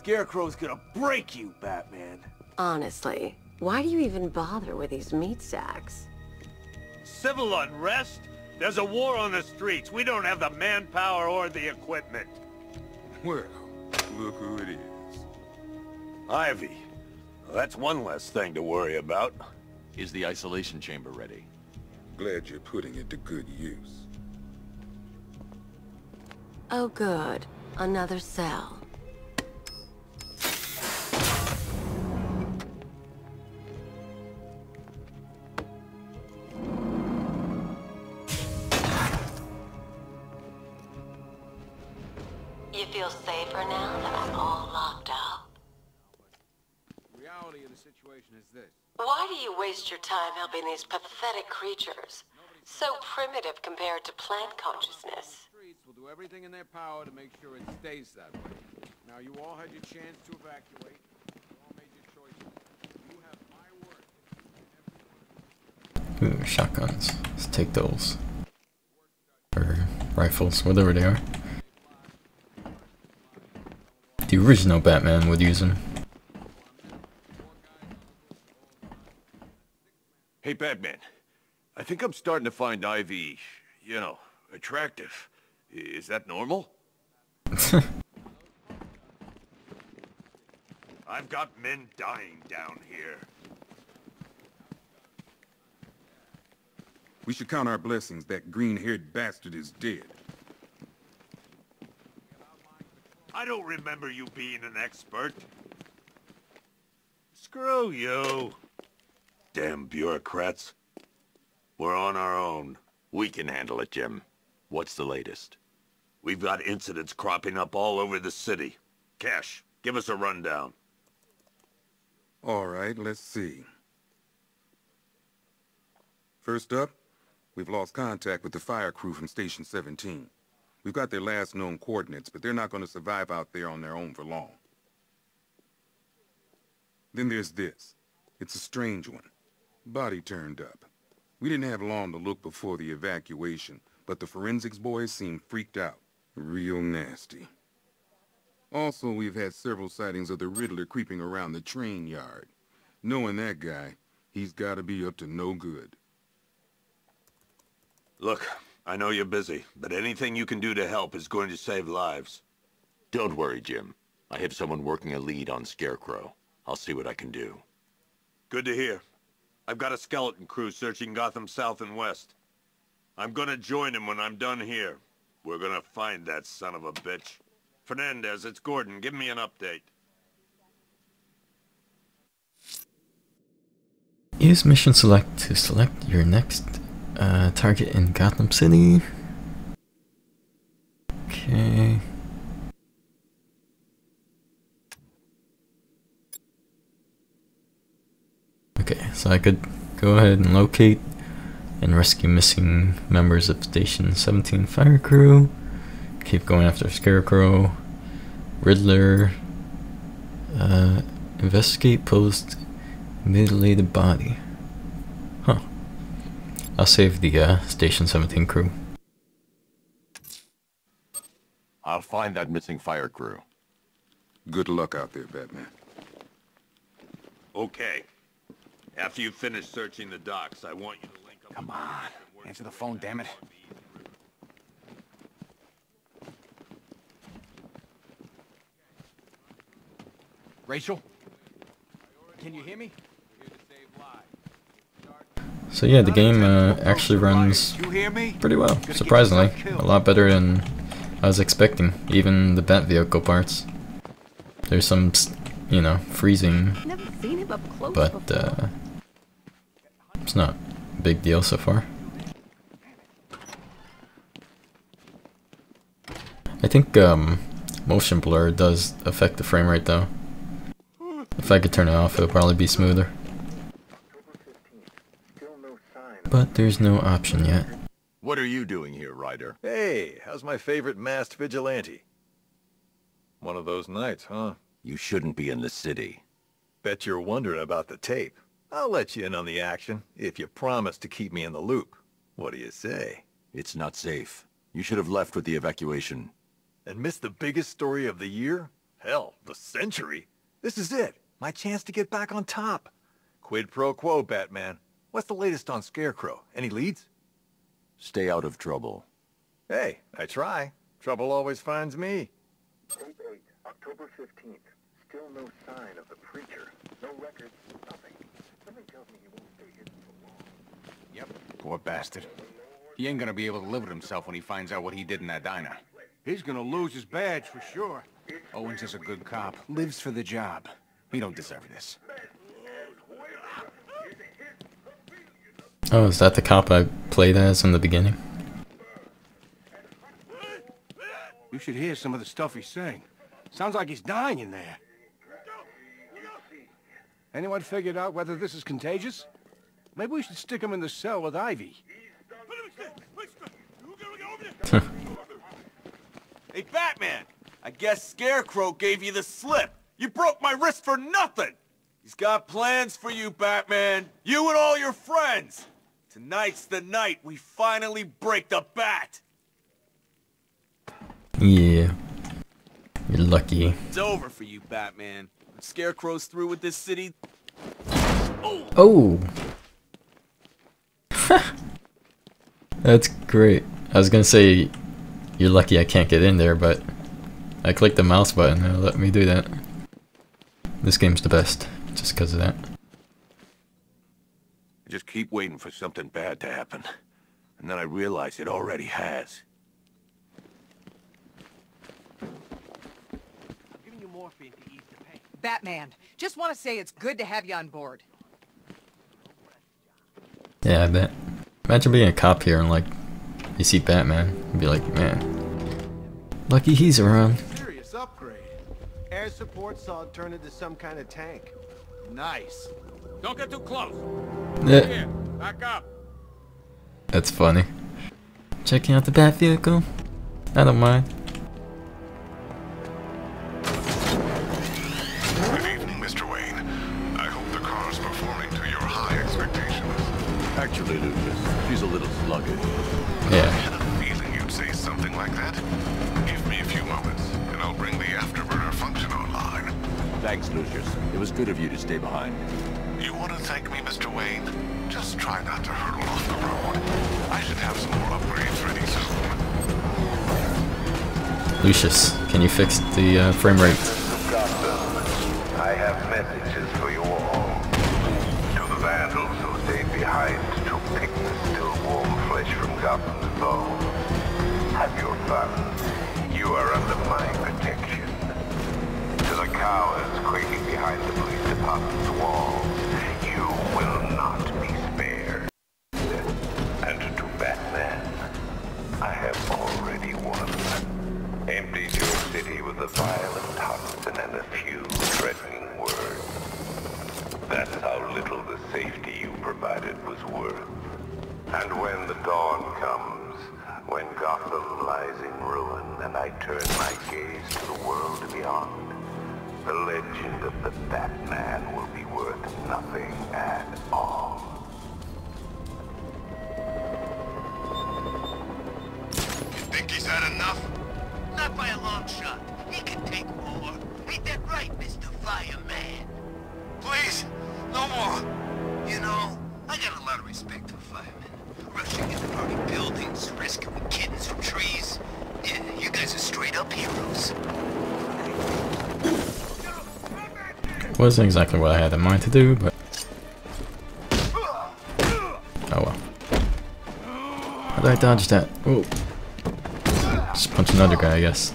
Scarecrow's gonna break you, Batman. Honestly, why do you even bother with these meat sacks? Civil unrest? There's a war on the streets. We don't have the manpower or the equipment. Well, look who it is. Ivy. Well, that's one less thing to worry about. Is the isolation chamber ready? Glad you're putting it to good use. Oh good, another cell. You feel safer now that I'm all locked up? The reality of the situation is this. Why do you waste your time helping these pathetic creatures? So primitive compared to plant consciousness. The streets will do everything in their power to make sure it stays that way. Now, you all had your chance to evacuate. You all made your choices. You have my word. Ooh, shotguns. Let's take those. Or rifles, whatever they are. The original Batman would use them. Hey, Batman. I think I'm starting to find Ivy, you know, attractive. Is that normal? I've got men dying down here. We should count our blessings that green-haired bastard is dead. I don't remember you being an expert. Screw you. Damn bureaucrats. We're on our own. We can handle it, Jim. What's the latest? We've got incidents cropping up all over the city. Cash, give us a rundown. All right, let's see. First up, we've lost contact with the fire crew from Station 17. We've got their last known coordinates, but they're not going to survive out there on their own for long. Then there's this. It's a strange one. Body turned up. We didn't have long to look before the evacuation, but the forensics boys seemed freaked out. Real nasty. Also, we've had several sightings of the Riddler creeping around the train yard. Knowing that guy, he's got to be up to no good. Look, I know you're busy, but anything you can do to help is going to save lives. Don't worry, Jim. I have someone working a lead on Scarecrow. I'll see what I can do. Good to hear. I've got a skeleton crew searching Gotham South and West. I'm gonna join him when I'm done here. We're gonna find that son of a bitch. Fernandez, it's Gordon. Give me an update. Use mission select to select your next target in Gotham City. Okay. Okay, so I could go ahead and locate and rescue missing members of Station 17 fire crew. Keep going after Scarecrow. Riddler. Investigate post mutilated body. Huh. I'll save the Station 17 crew. I'll find that missing fire crew. Good luck out there, Batman. Okay. After you finish searching the docks, I want you to link up... Come on. Answer the phone, damn it. Rachel? Can you hear me? So yeah, the game actually runs pretty well, surprisingly. A lot better than I was expecting, even the Bat vehicle parts. There's some, you know, freezing, but it's not a big deal so far. I think motion blur does affect the frame rate though. If I could turn it off, it would probably be smoother. But there's no option yet. What are you doing here, Ryder? Hey, how's my favorite masked vigilante? One of those nights, huh? You shouldn't be in the city. Bet you're wondering about the tape. I'll let you in on the action, if you promise to keep me in the loop. What do you say? It's not safe. You should have left with the evacuation. And missed the biggest story of the year? Hell, the century? This is it. My chance to get back on top. Quid pro quo, Batman. What's the latest on Scarecrow? Any leads? Stay out of trouble. Hey, I try. Trouble always finds me. Tape 8, October 15th. Still no sign of the preacher. No records, nothing. Something tells me he won't stay hidden for long. Yep, poor bastard. He ain't gonna be able to live with himself when he finds out what he did in that diner. He's gonna lose his badge for sure. Owens is a good cop, lives for the job. He don't deserve this. Oh, is that the cop I played as in the beginning? You should hear some of the stuff he's saying. Sounds like he's dying in there. Anyone figured out whether this is contagious? Maybe we should stick him in the cell with Ivy. Hey, Batman! I guess Scarecrow gave you the slip. You broke my wrist for nothing! He's got plans for you, Batman. You and all your friends. Tonight's the night we finally break the Bat. Yeah. You're lucky. It's over for you, Batman. When Scarecrow's through with this city... Oh! That's great. I was gonna say, you're lucky I can't get in there, but I clicked the mouse button and it let me do that. This game's the best, just because of that. I just keep waiting for something bad to happen. And then I realize it already has. Batman, just want to say it's good to have you on board. Yeah, I bet. Imagine being a cop here and like, you see Batman and be like, man, lucky he's around. Serious upgrade. Air support saw it turn into some kind of tank. Nice. Don't get too close. Yeah. Here, back up. That's funny. Checking out the Bat vehicle? I don't mind. Good evening, Mr. Wayne. I hope the car's performing to your high expectations. Actually, Lucas, she's a little sluggish. I Yeah. had a feeling you'd say something like that. Give me a few moments, and I'll bring the afterburner function online. Thanks, Lucius. It was good of you to stay behind. You want to thank me, Mr. Wayne? Just try not to hurtle off the road. I should have some more upgrades ready soon. Lucius, can you fix the frame rate? I have messages for you all. To the vandals who stayed behind to pick the still warm flesh from Gotham's bones. Have your fun. You are under my protection. To the cowards quaking behind the police department's walls, you will not be spared. And to Batman, I have already won. Emptied your city with a violent toxin and a few threatening words. That's how little the safety you provided was worth. And when the dawn comes, when Gotham lies in ruin and I turn my gaze to the world beyond, the legend of the Batman will be worth nothing at all. You think he's had enough? Not by a long shot. He can take more. Ain't that right, Mr. Fireman? Please, no more. You know, I got a lot of respect for firemen. Rushing into burning buildings, rescuing kittens from trees. Yeah, you guys are straight up heroes. Wasn't exactly what I had in mind to do, but oh well. How did I dodge that? Oh, just punch another guy, I guess.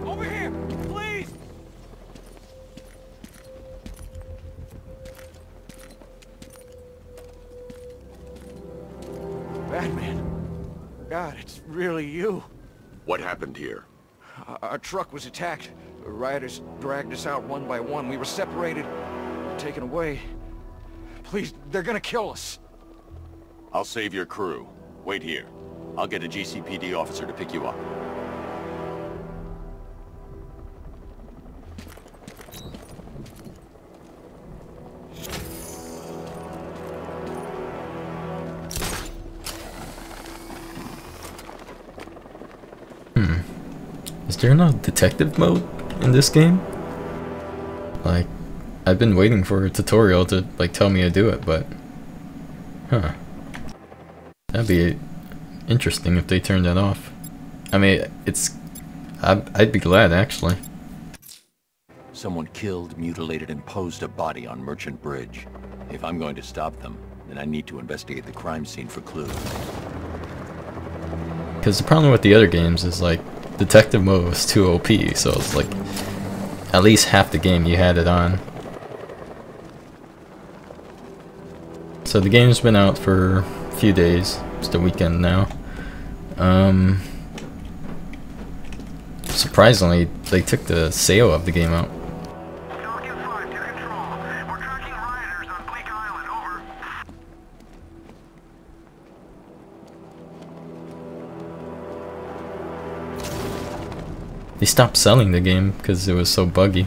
Over here, please! Batman. God, it's really you. What happened here? Our truck was attacked. Rioters dragged us out one by one. We were separated, taken away. Please, they're gonna kill us. I'll save your crew. Wait here. I'll get a GCPD officer to pick you up. Is there no detective mode in this game? Like, I've been waiting for a tutorial to like tell me to do it, but huh. That'd be interesting if they turned that off. I mean, I'd be glad actually. Someone killed, mutilated, and posed a body on Merchant Bridge. If I'm going to stop them, then I need to investigate the crime scene for clues. Because the problem with the other games is like detective mode was too OP, so it's like at least half the game you had it on. So the game's been out for a few days. It's the weekend now. Surprisingly, they took the sale of the game out. They stopped selling the game because it was so buggy.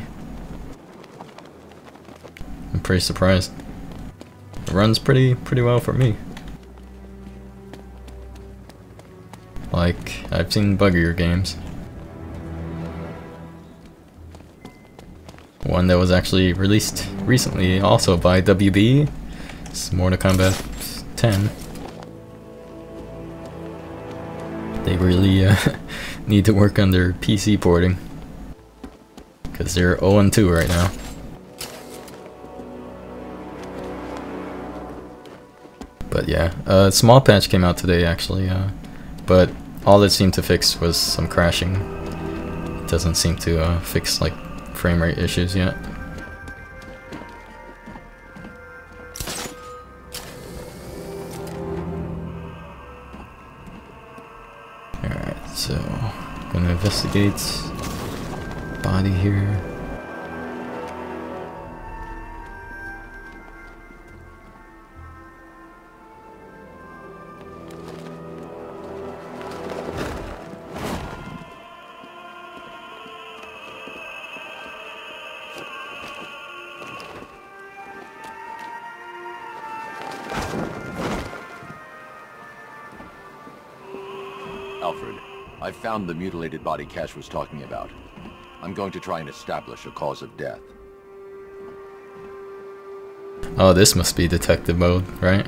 I'm pretty surprised. It runs pretty well for me. Like, I've seen buggier games. One that was actually released recently also by WB. It's Mortal Kombat 10. They really need to work on their PC porting. Because they're 0-2 right now. But yeah, a small patch came out today actually. But all it seemed to fix was some crashing. It doesn't seem to fix like frame rate issues yet. Alright, so gonna investigate body here. Alfred, I found the mutilated body Cash was talking about. I'm going to try and establish a cause of death. Oh, this must be detective mode, right?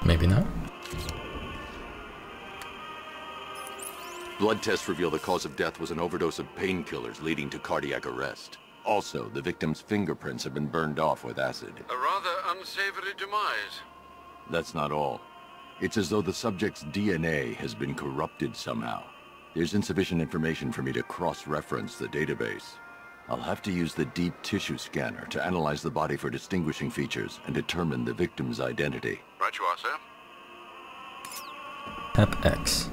Maybe not. Blood tests reveal the cause of death was an overdose of painkillers leading to cardiac arrest. Also, the victim's fingerprints have been burned off with acid. A rather unsavory demise. That's not all. It's as though the subject's DNA has been corrupted somehow. There's insufficient information for me to cross-reference the database. I'll have to use the deep tissue scanner to analyze the body for distinguishing features and determine the victim's identity. Right you are, sir. Tap X.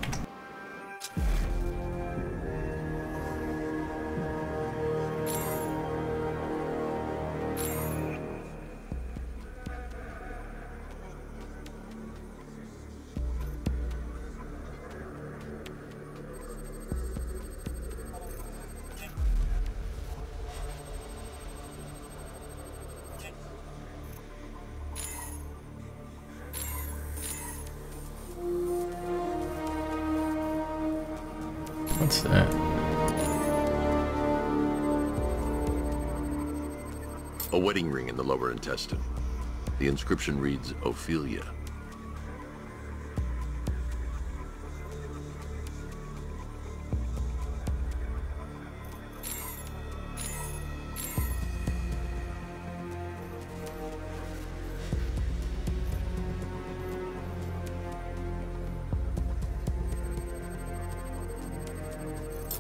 What's that? A wedding ring in the lower intestine. The inscription reads, Ophelia.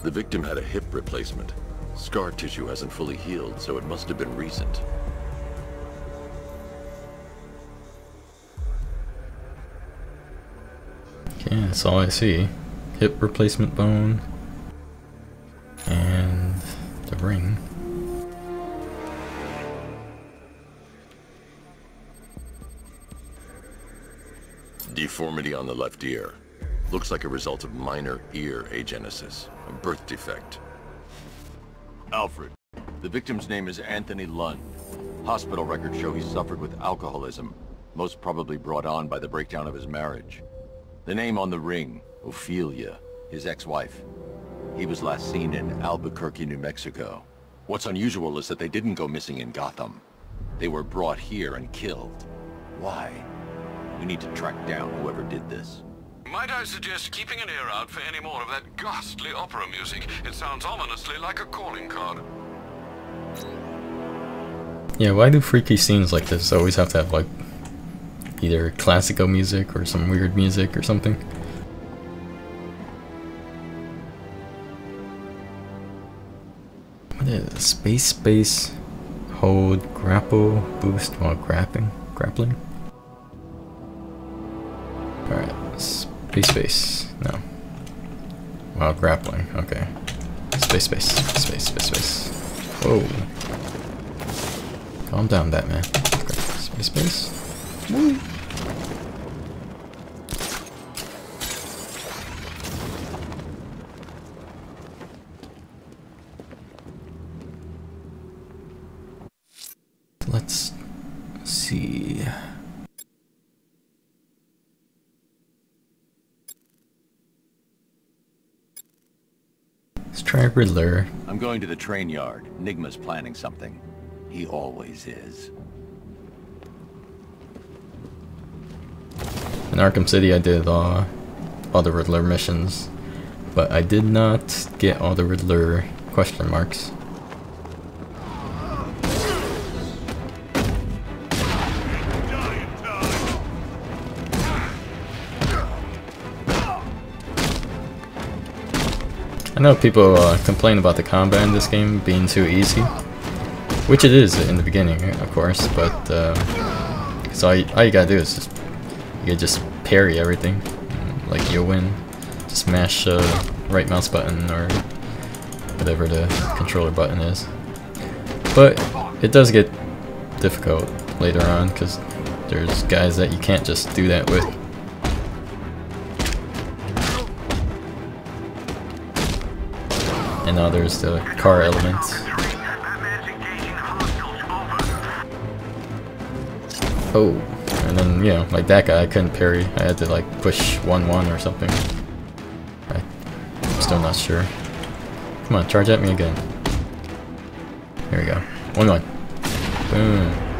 The victim had a hip replacement. Scar tissue hasn't fully healed, so it must have been recent. Okay, that's all I see. hip replacement bone. And the ring. Deformity on the left ear. Looks like a result of minor ear agenesis, a birth defect. Alfred. The victim's name is Anthony Lund. Hospital records show he suffered with alcoholism, most probably brought on by the breakdown of his marriage. The name on the ring, Ophelia, his ex-wife. He was last seen in Albuquerque, New Mexico. What's unusual is that they didn't go missing in Gotham. They were brought here and killed. Why? We need to track down whoever did this. Might I suggest keeping an ear out for any more of that ghastly opera music? It sounds ominously like a calling card. Yeah, why do freaky scenes like this always have to have, like, either classical music or some weird music or something? What is it? Space, hold, grapple, boost while grappling? Alright, space, no. While grappling, okay. Space. Whoa. Calm down, Batman. Okay. Space. Woo. Let's see. Let's try Riddler. I'm going to the train yard. Nigma's planning something. He always is. In Arkham City I did all the Riddler missions, but I did not get all the Riddler question marks. I know people complain about the combat in this game being too easy, which it is in the beginning, of course, but so all you gotta do is just parry everything, like you'll win. Just mash right mouse button or whatever the controller button is. But it does get difficult later on because there's guys that you can't just do that with. And now there's the car element. Oh, and then, you know, like that guy, I couldn't parry. I had to like push 1-1 or something. I'm still not sure. Come on, charge at me again. Here we go. 1-1. Boom.